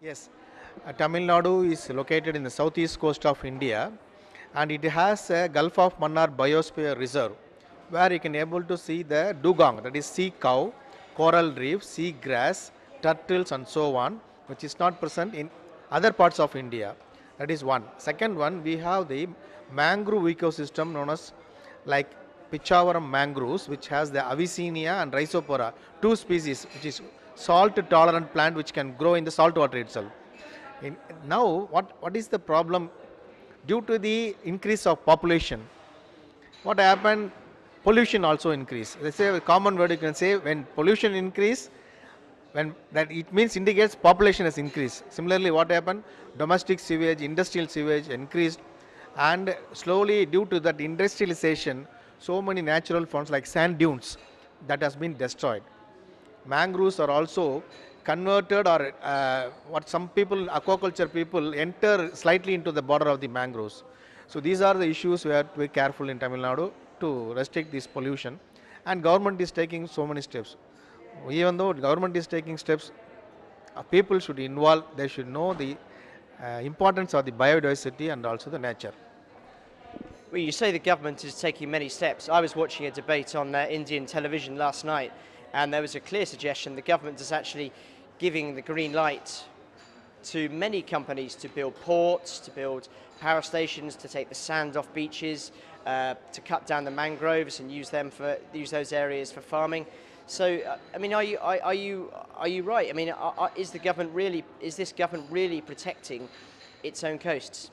Yes, Tamil Nadu is located in the southeast coast of India, and it has a Gulf of Mannar Biosphere Reserve where you can able to see the dewgong, that is sea cow, coral reef, sea grass, turtles and so on, which is not present in other parts of India. That is one. Second one, we have the mangrove ecosystem known as like Pichavaram mangroves, which has the Avicennia and Rhizopora, two species, which is salt tolerant plant which can grow in the salt water itself. In, now, what is the problem? Due to the increase of population, what happened? Pollution also increase. Let's say a common word you can say, when pollution increase, when that it means indicates population has increased. Similarly, what happened? Domestic sewage, industrial sewage increased, and slowly due to that industrialization, so many natural forms like sand dunes that has been destroyed. Mangroves are also converted, or what some people, aquaculture people, enter slightly into the border of the mangroves. So these are the issues we have to be careful in Tamil Nadu to restrict this pollution, and government is taking so many steps. Even though government is taking steps, people should involve, they should know the importance of the biodiversity and also the nature. Well, you say the government is taking many steps. I was watching a debate on Indian television last night, and there was a clear suggestion the government is actually giving the green light to many companies to build ports, to build power stations, to take the sand off beaches, to cut down the mangroves and use those areas for farming. So, I mean, are you right? I mean, is this government really protecting its own coasts?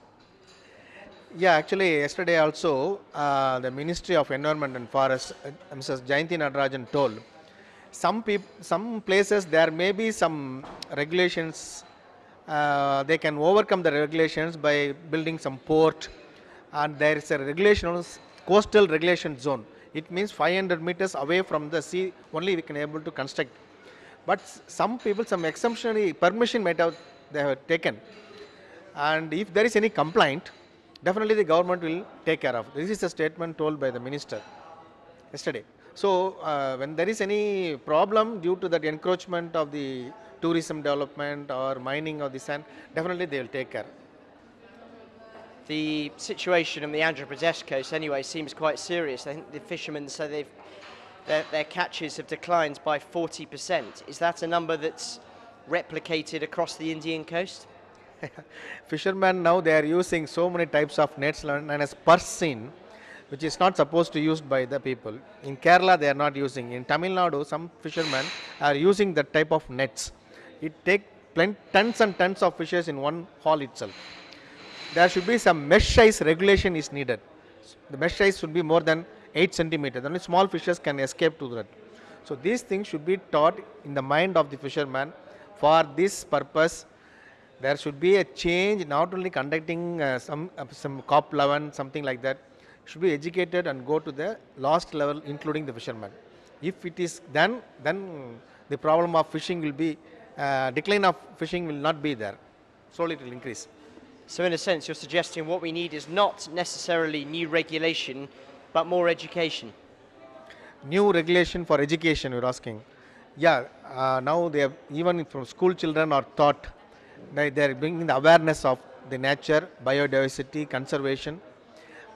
Yeah, actually, yesterday also, the Ministry of Environment and Forest, Mrs. Jayanti Nadarajan told, some places there may be some regulations, they can overcome the regulations by building some port, and there is a regulation, coastal regulation zone. It means 500 meters away from the sea only we can able to construct. But some people, some exemptionary permission they have taken, and if there is any complaint, definitely the government will take care of. This is a statement told by the minister yesterday. So when there is any problem due to that encroachment of the tourism development or mining of the sand, definitely they will take care. The situation on the Andhra Pradesh coast anyway seems quite serious. I think the fishermen say their catches have declined by 40%. Is that a number that's replicated across the Indian coast? Fishermen now they are using so many types of nets known as purseine, which is not supposed to used by the people. In Kerala they are not using. In Tamil Nadu some fishermen are using that type of nets. It takes tons and tons of fishes in one haul itself. There should be some mesh size regulation is needed. The mesh size should be more than 8 centimeters. Only small fishes can escape to that. So these things should be taught in the mind of the fisherman. For this purpose, there should be a change, not only conducting some COP11, something like that. Should be educated and go to the last level, including the fishermen. If it is done, then the problem of fishing will be, decline of fishing will not be there. Slowly it will increase. So in a sense, you're suggesting what we need is not necessarily new regulation, but more education. New regulation for education, you're asking. Yeah, now they have, even from school children are taught, they are bringing the awareness of the nature, biodiversity, conservation,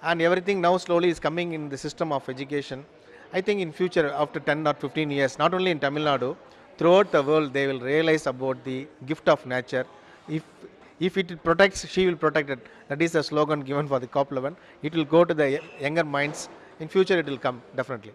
and everything now slowly is coming in the system of education. I think in future, after 10 or 15 years, not only in Tamil Nadu, throughout the world, they will realize about the gift of nature. If it protects, she will protect it. That is the slogan given for the COP11. It will go to the younger minds. In future, it will come, definitely.